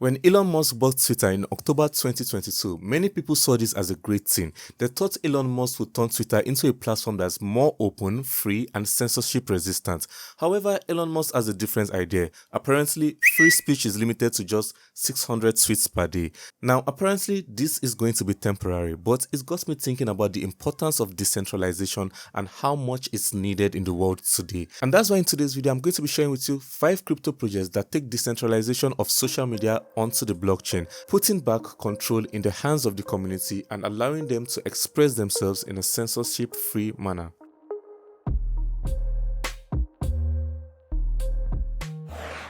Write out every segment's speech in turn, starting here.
When Elon Musk bought Twitter in October 2022, many people saw this as a great thing. They thought Elon Musk would turn Twitter into a platform that's more open, free, and censorship resistant. However, Elon Musk has a different idea. Apparently, free speech is limited to just 600 tweets per day. Now, apparently, this is going to be temporary, but it got me thinking about the importance of decentralization and how much it's needed in the world today. And that's why in today's video, I'm going to be sharing with you 5 crypto projects that take decentralization of social media onto the blockchain, putting back control in the hands of the community and allowing them to express themselves in a censorship-free manner.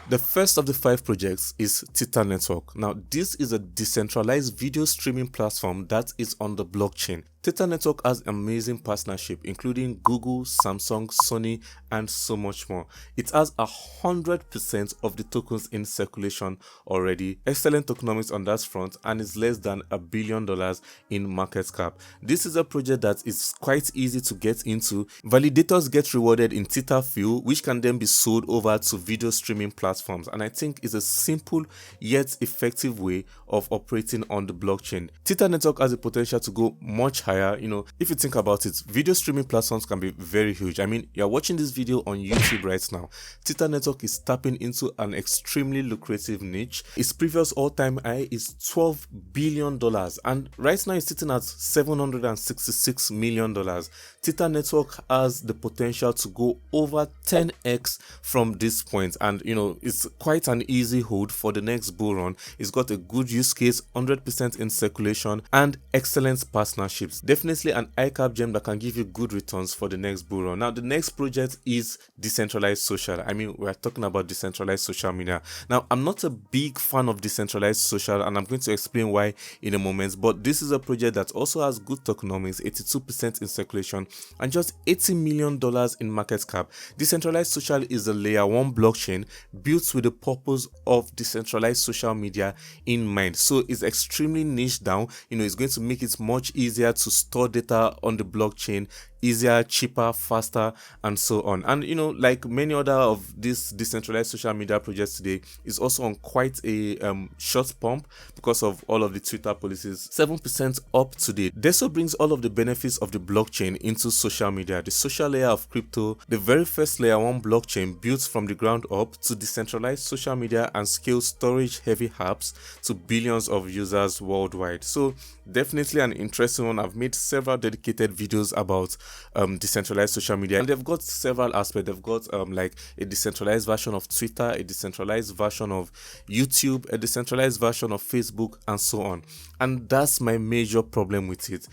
The first of the 5 projects is Twitter Network. Now, this is a decentralized video streaming platform that is on the blockchain. Twitter Network has amazing partnership including Google, Samsung, Sony, and so much more. It has 100% of the tokens in circulation already. Excellent tokenomics on that front, and is less than $1 billion in market cap. This is a project that is quite easy to get into. Validators get rewarded in Twitter Fuel, which can then be sold over to video streaming platforms, and I think is a simple yet effective way of operating on the blockchain. Twitter Network has the potential to go much higher. If you think about it, video streaming platforms can be very huge. I mean, you're watching this video on YouTube right now. Twitter Network is tapping into an extremely lucrative niche. Its previous all-time high is $12 billion, and right now it's sitting at $766 million. Twitter Network has the potential to go over 10x from this point, and it's quite an easy hold for the next bull run. It's got a good use case, 100% in circulation, and excellent partnerships. Definitely an high-cap gem that can give you good returns for the next bull run. Now, the next project is Decentralized Social. I mean, we're talking about decentralized social media. Now, I'm not a big fan of decentralized social, and I'm going to explain why in a moment, but this is a project that also has good tokenomics, 82% in circulation, and just $80 million in market cap. Decentralized Social is a layer 1 blockchain built with the purpose of decentralized social media in mind. So it's extremely niche down. It's going to make it much easier to store data on the blockchain, easier, cheaper, faster, and so on. And like many other of these decentralized social media projects today, is also on quite a short pump because of all of the Twitter policies. 7% up today. Deso brings all of the benefits of the blockchain into social media, the social layer of crypto, the very first layer 1 blockchain built from the ground up to decentralize social media and scale storage heavy apps to billions of users worldwide. So definitely an interesting one. I've made several dedicated videos about decentralized social media, and they've got several aspects. They've got like a decentralized version of Twitter, a decentralized version of YouTube, a decentralized version of Facebook, and so on. And that's my major problem with it.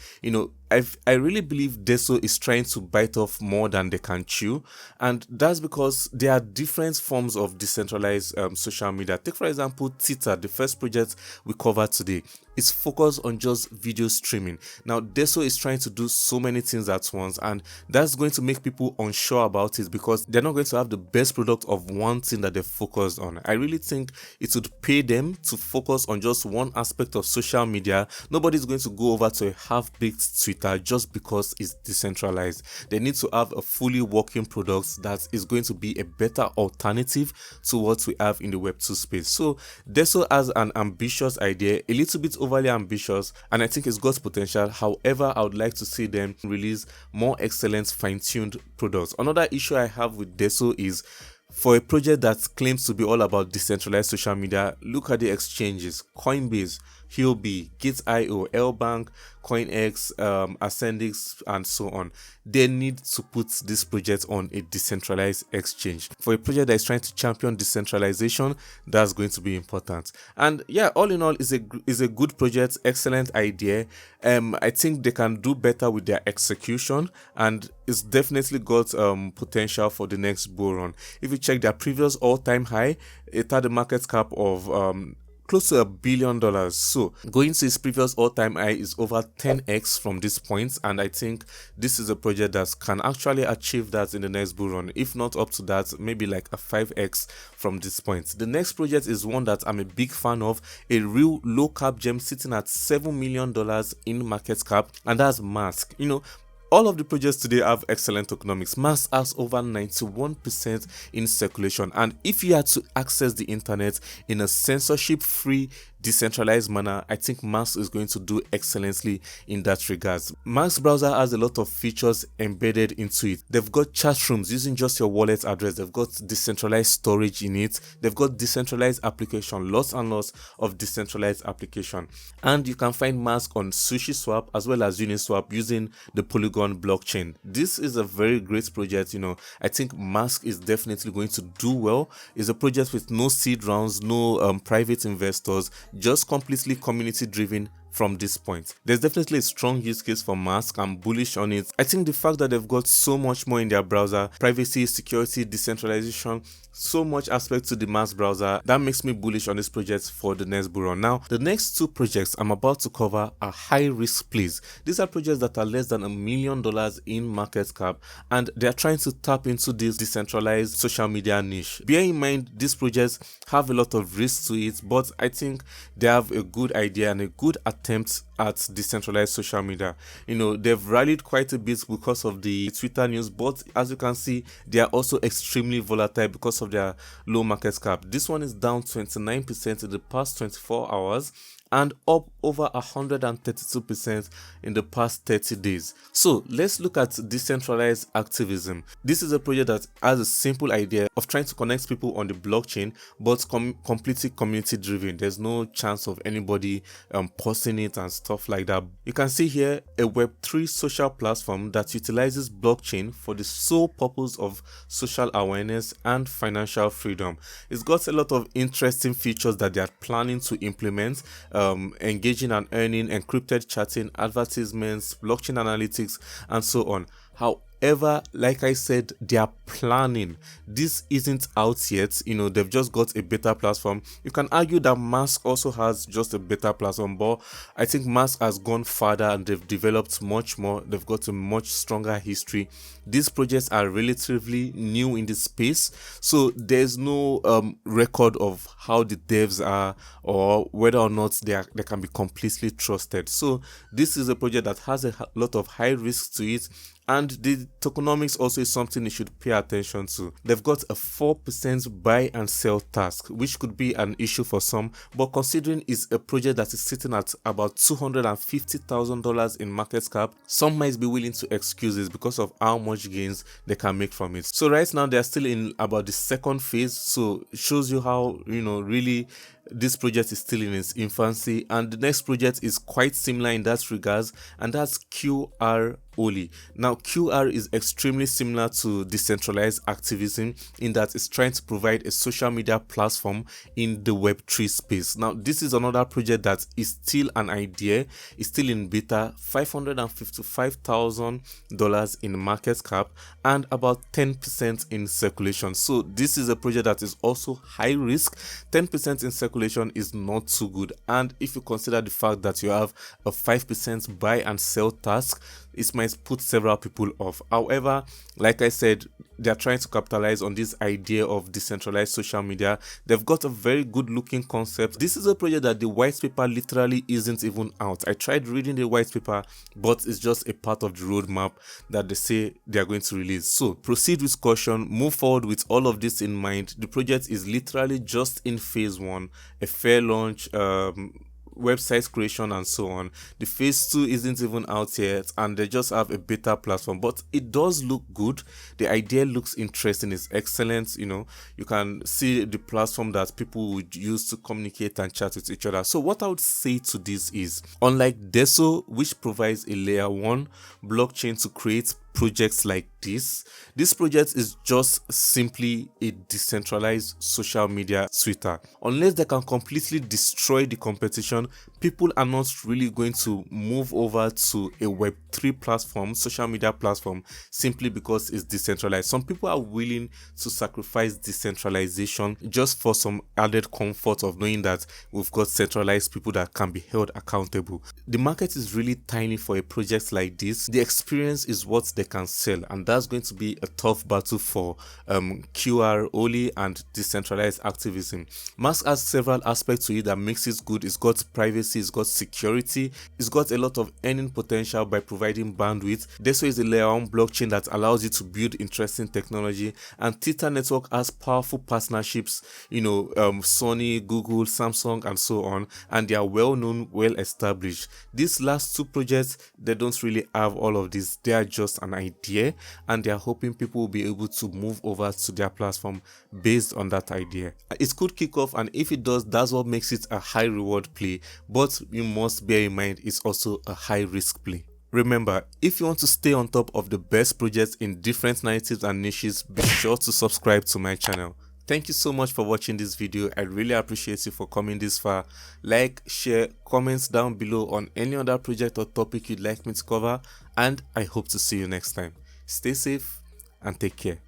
I really believe Deso is trying to bite off more than they can chew, and that's because there are different forms of decentralized social media. Take for example Twitter, the first project we covered today. It's focused on just video streaming. Now Deso is trying to do so many things at once, and that's going to make people unsure about it because they're not going to have the best product of one thing that they're focused on. I really think it would pay them to focus on just one aspect of social media. Nobody's going to go over to a half-baked Twitter just because it's decentralized. They need to have a fully working product that is going to be a better alternative to what we have in the Web2 space. So Deso has an ambitious idea, a little bit overly ambitious, and I think it's got potential. However, I would like to see them release more excellent fine-tuned products. Another issue I have with Deso is, for a project that claims to be all about decentralized social media, look at the exchanges: Coinbase, Huobi, Gate.io, Lbank, CoinX, Ascendix, and so on. They need to put this project on a decentralized exchange. For a project that is trying to champion decentralization, that's going to be important. And yeah, all in all, is a good project, excellent idea. I think they can do better with their execution, and it's definitely got potential for the next bull run. If you check their previous all-time high, it had a market cap of close to $1 billion. So going to its previous all-time high is over 10x from this point, and I think this is a project that can actually achieve that in the next bull run. If not up to that, maybe like a 5x from this point. The next project is one that I'm a big fan of, a real low cap gem sitting at $7 million in market cap, and that's Mask. All of the projects today have excellent tokenomics. Mask has over 91% in circulation, and if you had to access the internet in a censorship-free, decentralized manner, I think Mask is going to do excellently in that regards. Mask browser has a lot of features embedded into it. They've got chat rooms using just your wallet address. They've got decentralized storage in it. They've got decentralized application, lots and lots of decentralized application. And you can find Mask on SushiSwap as well as Uniswap using the Polygon blockchain. This is a very great project. I think Mask is definitely going to do well. It's a project with no seed rounds, no private investors, just completely community driven. From this point, there's definitely a strong use case for Mask. I'm bullish on it. I think the fact that they've got so much more in their browser, privacy, security, decentralization, so much aspect to the Mask browser, that makes me bullish on this project for the next bull run. Now, the next two projects I'm about to cover are high risk plays. These are projects that are less than $1 million in market cap, and they're trying to tap into this decentralized social media niche. Bear in mind, these projects have a lot of risk to it, but I think they have a good idea and a good attempt at decentralized social media. They've rallied quite a bit because of the Twitter news, but as you can see, they are also extremely volatile because of their low market cap. This one is down 29% in the past 24 hours and up over 132% in the past 30 days. So let's look at decentralized activism. This is a project that has a simple idea of trying to connect people on the blockchain, but completely community driven. There's no chance of anybody posting it and stuff like that. You can see here a Web3 social platform that utilizes blockchain for the sole purpose of social awareness and financial freedom. It's got a lot of interesting features that they are planning to implement. Engaging and earning, encrypted chatting, advertisements, blockchain analytics, and so on. However, like I said, they are planning. This isn't out yet. They've just got a beta platform. You can argue that Mask also has just a beta platform, but I think Mask has gone further and they've developed much more. They've got a much stronger history. These projects are relatively new in the space, so there's no record of how the devs are or whether or not they can be completely trusted. So this is a project that has a lot of high risks to it, and the tokenomics also is something you should pay attention to. They've got a 4% buy and sell task, which could be an issue for some, but considering it's a project that is sitting at about $250,000 in market cap, some might be willing to excuse this because of how much gains they can make from it. So right now they're still in about the second phase, so it shows you how really this project is still in its infancy, and the next project is quite similar in that regards, and that's QR Oli. Now QR is extremely similar to decentralized activism in that it's trying to provide a social media platform in the Web3 space. Now this is another project that is still an idea, it's still in beta, $555,000 in market cap and about 10% in circulation. So this is a project that is also high risk. 10% in circulation is not too good, and if you consider the fact that you have a 5% buy and sell task, it might put several people off. However, like I said, they're trying to capitalize on this idea of decentralized social media. They've got a very good looking concept. This is a project that the white paper literally isn't even out. I tried reading the white paper, but it's just a part of the roadmap that they say they are going to release. So proceed with caution, move forward with all of this in mind. The project is literally just in phase 1, a fair launch, website creation and so on. The phase 2 isn't even out yet, and they just have a beta platform, but it does look good. The idea looks interesting, it's excellent. You can see the platform that people would use to communicate and chat with each other. So what I would say to this is, unlike Tezos, which provides a layer 1 blockchain to create projects like this project is just simply a decentralized social media Twitter. Unless they can completely destroy the competition, people are not really going to move over to a Web3 platform, social media platform, simply because it's decentralized. Some people are willing to sacrifice decentralization just for some added comfort of knowing that we've got centralized people that can be held accountable. The market is really tiny for a project like this. The experience is what they can sell, and that's going to be a tough battle for QR only and decentralized activism. Mask has several aspects to it that makes it good. It's got privacy, it's got security, it's got a lot of earning potential by providing bandwidth. This is a layer 1 blockchain that allows you to build interesting technology, and Tether network has powerful partnerships, Sony, Google, Samsung, and so on, and they are well known, well established. These last two projects, they don't really have all of this. They are just an idea, and they are hoping people will be able to move over to their platform based on that idea. It could kick off, and if it does, that's what makes it a high reward play, but you must bear in mind it's also a high risk play. Remember, if you want to stay on top of the best projects in different narratives and niches, be sure to subscribe to my channel. Thank you so much for watching this video. I really appreciate you for coming this far. Like, share, comments down below on any other project or topic you'd like me to cover, and I hope to see you next time. Stay safe and take care.